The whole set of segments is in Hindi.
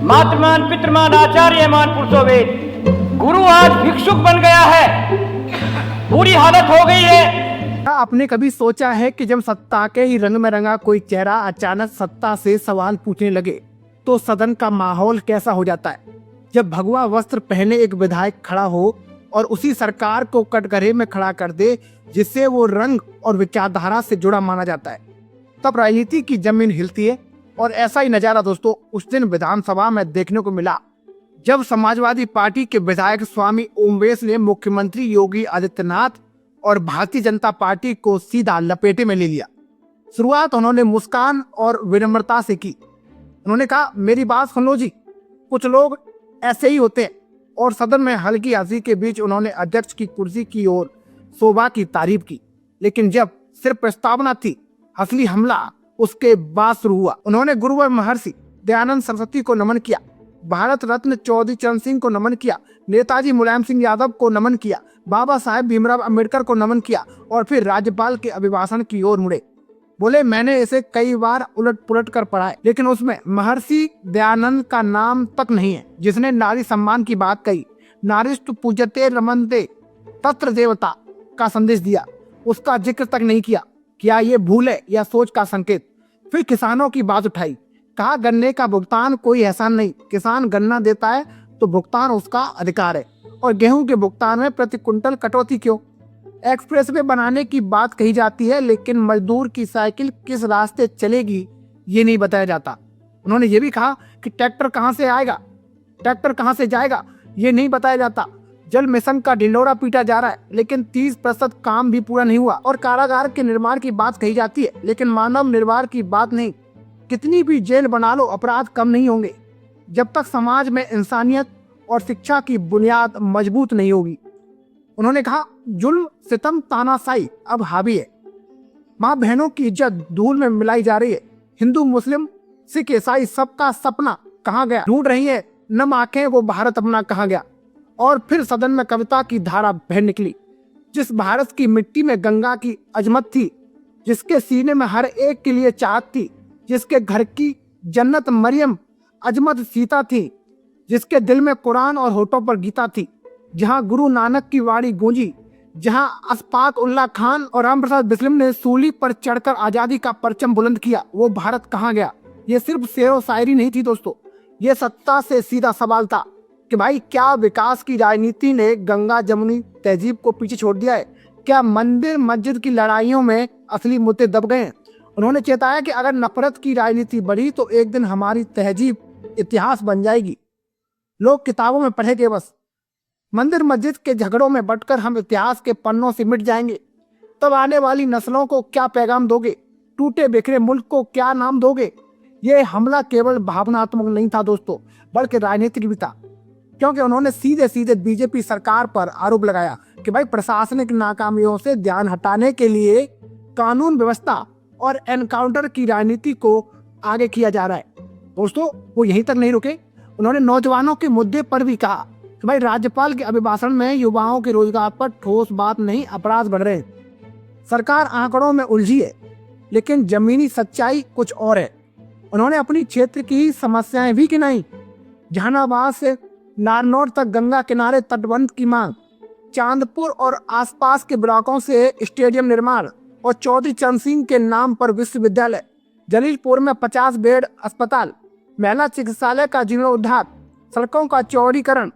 मातृमान पितृमान आचार्यमान पुरुषो वेद। गुरु आज भिक्षुक बन गया है, बुरी हालत हो गई है। आपने कभी सोचा है कि जब सत्ता के ही रंग में रंगा कोई चेहरा अचानक सत्ता से सवाल पूछने लगे तो सदन का माहौल कैसा हो जाता है? जब भगवा वस्त्र पहने एक विधायक खड़ा हो और उसी सरकार को कटघरे में खड़ा कर दे जिससे वो रंग और विचारधारा से जुड़ा माना जाता है, तब राजनीति की जमीन हिलती है। और ऐसा ही नजारा दोस्तों उस दिन विधानसभा में देखने को मिला जब समाजवादी पार्टी के विधायक स्वामी ओमवेश ने मुख्यमंत्री योगी आदित्यनाथ और भारतीय जनता पार्टी को सीधा लपेटे में ले लिया। शुरुआत उन्होंने मुस्कान और विनम्रता से की। उन्होंने कहा, मेरी बात सुन लो जी, कुछ लोग ऐसे ही होते हैं। और सदन में हल्की हंसी के बीच उन्होंने अध्यक्ष की कुर्सी की ओर शोभा की तारीफ की। लेकिन जब सिर्फ प्रस्तावना थी, असली हमला उसके बाद शुरू हुआ। उन्होंने गुरुवर महर्षि दयानंद सरस्वती को नमन किया, भारत रत्न चौधरी चरण सिंह को नमन किया, नेताजी मुलायम सिंह यादव को नमन किया, बाबा साहेब भीमराव अंबेडकर को नमन किया और फिर राज्यपाल के अभिभाषण की ओर मुड़े। बोले, मैंने इसे कई बार उलट पुलट कर पढ़ा है, लेकिन उसमें महर्षि दयानंद का नाम तक नहीं है, जिसने नारी सम्मान की बात कही, नारीस्तु पूज्यते रमन्ते तत्र देवता का संदेश दिया, उसका जिक्र तक नहीं किया। क्या ये भूल है या सोच का संकेत? फिर किसानों की बात उठाई, कहा गन्ने का भुगतान कोई एहसान नहीं, किसान गन्ना देता है तो भुगतान उसका अधिकार है, और गेहूं के भुगतान में प्रति कुंटल कटौती क्यों? एक्सप्रेसवे बनाने की बात कही जाती है, लेकिन मजदूर की साइकिल किस रास्ते चलेगी ये नहीं बताया जाता। उन्होंने ये भी कहा कि ट्रैक्टर कहां से आएगा, ट्रैक्टर कहां से जाएगा ये नहीं बताया जाता। जल मिशन का ढिंडोरा पीटा जा रहा है, लेकिन 30% काम भी पूरा नहीं हुआ। और कारागार के निर्माण की बात कही जाती है, लेकिन मानव निर्माण की बात नहीं। कितनी भी जेल बना लो, अपराध कम नहीं होंगे जब तक समाज में इंसानियत और शिक्षा की बुनियाद मजबूत नहीं होगी। उन्होंने कहा, जुल्म सितम तानाशाही अब हावी है, माँ बहनों की इज्जत धूल में मिलाई जा रही है, हिंदू मुस्लिम सिख ईसाई सबका सपना कहाँ गया, ढूंढ रही है नम आंखें वो भारत अपना कहाँ गया। और फिर सदन में कविता की धारा बह निकली। जिस भारत की मिट्टी में गंगा की अजमत थी, जिसके सीने में हर एक के लिए चाहत थी, जिसके घर की जन्नत मरियम अजमत सीता थी, जिसके दिल में कुरान और होठों पर गीता थी, जहां गुरु नानक की वाणी गूंजी, जहां अशफाक उल्लाह खान और रामप्रसाद बिस्मिल ने सूली पर चढ़कर आजादी का परचम बुलंद किया, वो भारत कहाँ गया? ये सिर्फ शेरो शायरी नहीं थी दोस्तों, ये सत्ता से सीधा सवाल था कि भाई क्या विकास की राजनीति ने गंगा जमुनी तहजीब को पीछे छोड़ दिया है? क्या मंदिर मस्जिद की लड़ाइयों में असली मुद्दे दब गए हैं? उन्होंने चेताया कि अगर नफरत की राजनीति बढ़ी तो एक दिन हमारी तहजीब इतिहास बन जाएगी। लोग किताबों में पढ़ेंगे बस, मंदिर मस्जिद के झगड़ों में बटकर हम इतिहास के पन्नों से मिट जाएंगे। तब आने वाली नस्लों को क्या पैगाम दोगे? टूटे बिखरे मुल्क को क्या नाम दोगे? ये हमला केवल भावनात्मक नहीं था दोस्तों, बल्कि राजनीतिक भी था, क्योंकि उन्होंने सीधे सीधे बीजेपी सरकार पर आरोप लगाया कि भाई प्रशासनिक नाकामियों से ध्यान हटाने के लिए कानून व्यवस्था और एनकाउंटर की राजनीति को आगे किया जा रहा है। दोस्तों वो यहीं तक नहीं रुके, उन्होंने नौजवानों के मुद्दे पर भी कहा कि भाई राज्यपाल के अभिभाषण में युवाओं के रोजगार पर ठोस बात नहीं, अपराध बढ़ रहे हैं। सरकार आंकड़ों में उलझी है, लेकिन जमीनी सच्चाई कुछ और है। उन्होंने अपनी क्षेत्र की समस्याएं भी गिनाई, जहानाबाद से नारनौल तक गंगा किनारे तटबंध की मांग, चांदपुर और आसपास के ब्लॉकों से स्टेडियम निर्माण और चौधरी चरण सिंह के नाम पर विश्वविद्यालय, जलीलपुर में 50 बेड अस्पताल, महिला चिकित्सालय का जीर्णोद्धार, सड़कों का चौड़ीकरण,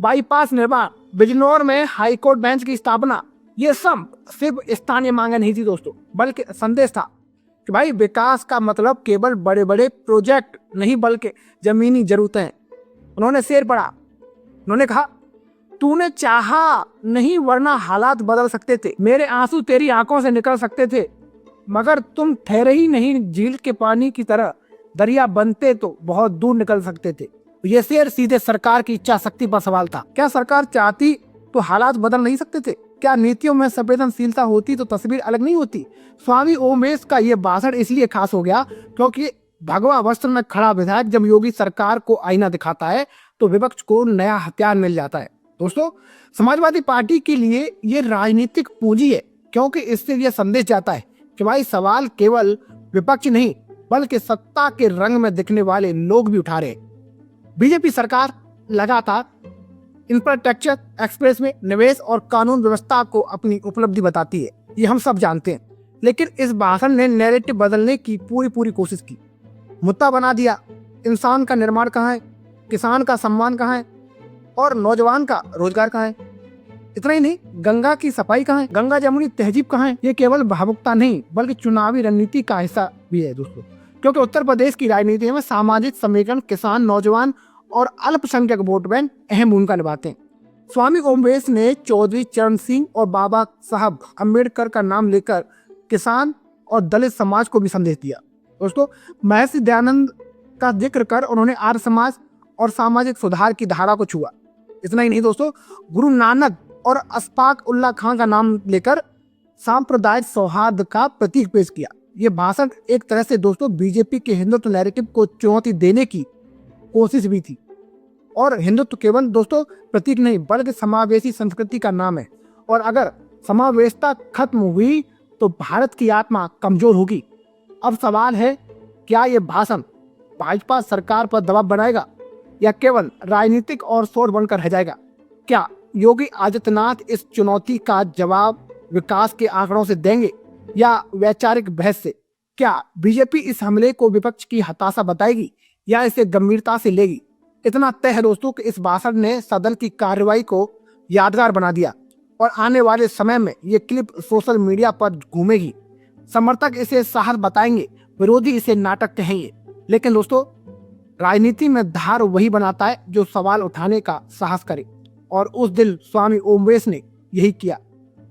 बाईपास निर्माण, बिजनौर में हाईकोर्ट बेंच की स्थापना। ये सब सिर्फ स्थानीय मांगे नहीं थी दोस्तों, बल्कि संदेश था कि भाई विकास का मतलब केवल बड़े बड़े प्रोजेक्ट नहीं, बल्कि जमीनी जरूरतें हैं। उन्होंने शेर पढ़ा, उन्होंने कहा, तूने चाहा नहीं वरना हालात बदल सकते थे, मेरे आंसू तेरी आंखों से निकल सकते थे, मगर तुम ठहरे ही नहीं, झील के पानी की तरह दरिया बनते तो बहुत दूर निकल सकते थे। ये शेर सीधे सरकार की इच्छा शक्ति पर सवाल था। क्या सरकार चाहती तो हालात बदल नहीं सकते थे? क्या नीतियों में संवेदनशीलता होती तो तस्वीर अलग नहीं होती? स्वामी ओमवेश का ये भाषण इसलिए खास हो गया क्योंकि भगवा वस्त्र में खड़ा विधायक जब योगी सरकार को आईना दिखाता है तो विपक्ष को नया हथियार मिल जाता है। दोस्तों समाजवादी पार्टी के लिए ये राजनीतिक पूंजी है, क्योंकि इससे यह संदेश जाता है कि भाई सवाल केवल विपक्ष नहीं बल्कि सत्ता के रंग में दिखने वाले लोग भी उठा रहे। बीजेपी सरकार लगातार इंफ्रास्ट्रक्चर एक्सप्रेस में निवेश और कानून व्यवस्था को अपनी उपलब्धि बताती है, ये हम सब जानते हैं। लेकिन इस भाषण ने नैरेटिव बदलने की पूरी कोशिश की। मुद्दा बना दिया, इंसान का निर्माण कहाँ है, किसान का सम्मान कहाँ है और नौजवान का रोजगार कहाँ है। इतना ही नहीं, गंगा की सफाई कहाँ है, गंगा जमुनी तहजीब कहाँ है। ये केवल भावुकता नहीं बल्कि चुनावी रणनीति का हिस्सा भी है दोस्तों, क्योंकि उत्तर प्रदेश की राजनीति में सामाजिक समीकरण, किसान, नौजवान और अल्पसंख्यक वोट बैंक अहम भूमिका निभाते हैं। स्वामी ओमवेश ने चौधरी चरण सिंह और बाबा साहब अम्बेडकर का नाम लेकर किसान और दलित समाज को भी संदेश दिया। दोस्तों, महर्षि दयानंद का जिक्र कर उन्होंने आर्य समाज और सामाजिक सुधार की धारा को छुआ। इतना ही नहीं दोस्तों, गुरु नानक और अशफाक उल्लाह खां का नाम लेकर सांप्रदायिक सौहार्द का प्रतीक पेश किया। ये भाषण एक तरह से दोस्तों बीजेपी के हिंदुत्व नैरेटिव को चुनौती देने की कोशिश भी थी। और हिंदुत्व केवल दोस्तों प्रतीक नहीं बल्कि समावेशी संस्कृति का नाम है, और अगर समावेशता खत्म हुई तो भारत की आत्मा कमजोर होगी। अब सवाल है, क्या ये भाषण भाजपा सरकार पर दबाव बनाएगा या केवल राजनीतिक और शोर बनकर रह जाएगा? क्या योगी आदित्यनाथ इस चुनौती का जवाब विकास के आंकड़ों से देंगे या वैचारिक बहस से? क्या बीजेपी इस हमले को विपक्ष की हताशा बताएगी या इसे गंभीरता से लेगी? इतना तय है दोस्तों कि इस भाषण ने सदन की कार्रवाई को यादगार बना दिया और आने वाले समय में ये क्लिप सोशल मीडिया पर घूमेगी। समर्थक इसे साहस बताएंगे, विरोधी इसे नाटक कहेंगे। लेकिन दोस्तों, राजनीति में धार वही बनाता है जो सवाल उठाने का साहस करे, और उस दिन स्वामी ओमवेश ने यही किया।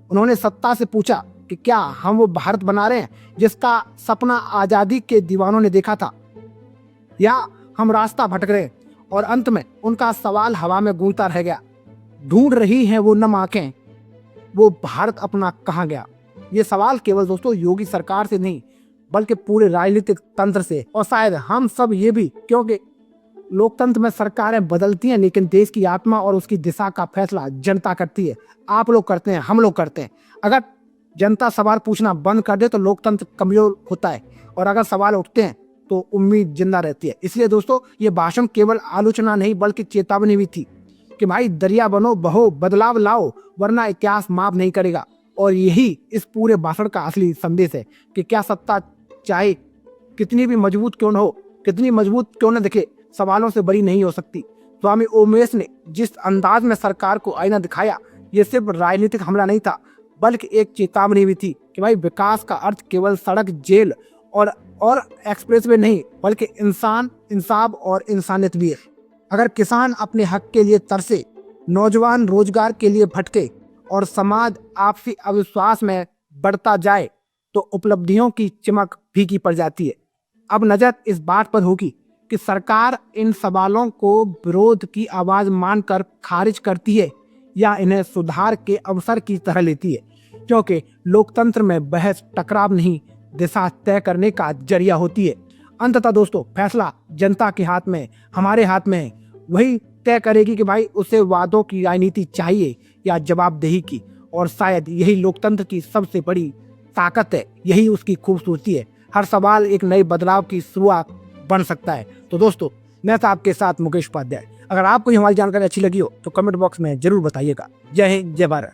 उन्होंने सत्ता से पूछा कि क्या हम वो भारत बना रहे हैं जिसका सपना आजादी के दीवानों ने देखा था, या हम रास्ता भटक रहे हैं? और अंत में उनका सवाल हवा में गूंजता रह गया, ढूंढ रही हैं वो नम आंखें, वो भारत अपना कहाँ गया। ये सवाल केवल दोस्तों योगी सरकार से नहीं बल्कि पूरे राजनीतिक तंत्र से, और शायद हम सब ये भी, क्योंकि लोकतंत्र में सरकारें बदलती हैं लेकिन देश की आत्मा और उसकी दिशा का फैसला जनता करती है। आप लोग करते हैं, हम लोग करते हैं। अगर जनता सवाल पूछना बंद कर दे तो लोकतंत्र कमजोर होता है, और अगर सवाल उठते हैं तो उम्मीद जिंदा रहती है। इसलिए दोस्तों, ये भाषण केवल आलोचना नहीं बल्कि चेतावनी भी थी कि भाई दरिया बनो, बहो, बदलाव लाओ, वरना इतिहास माफ नहीं करेगा। और यही इस पूरे भाषण का असली संदेश है कि क्या सत्ता चाहे कितनी भी मजबूत क्यों न हो, कितनी मजबूत क्यों न दिखे, सवालों से बड़ी नहीं हो सकती। स्वामी ओमवेश ने जिस अंदाज में सरकार को आईना दिखाया, ये सिर्फ राजनीतिक हमला नहीं था बल्कि एक चेतावनी भी थी कि भाई विकास का अर्थ केवल सड़क, जेल और एक्सप्रेसवे नहीं बल्कि इंसान, इंसाफ और इंसानियत भी है। अगर किसान अपने हक के लिए तरसे, नौजवान रोजगार के लिए भटके और समाज आपसी अविश्वास में बढ़ता जाए तो उपलब्धियों की चमक फीकी पड़ जाती है। अब नजर इस बात पर होगी कि सरकार इन सवालों को विरोध की आवाज मानकर खारिज करती है या इन्हें सुधार के अवसर की तरह लेती है, क्योंकि लोकतंत्र में बहस टकराव नहीं, दिशा तय करने का जरिया होती है। अंततः दोस्तों, फैसला जनता के हाथ में, हमारे हाथ में है। वही तय करेगी कि भाई उसे वादों की राजनीति चाहिए या जवाबदेही की, और शायद यही लोकतंत्र की सबसे बड़ी ताकत है, यही उसकी खूबसूरती है। हर सवाल एक नए बदलाव की शुरुआत बन सकता है। तो दोस्तों, मैं था आपके साथ मुकेश उपाध्याय। अगर आपको हमारी जानकारी अच्छी लगी हो तो कमेंट बॉक्स में जरूर बताइएगा। जय हिंद, जय भारत।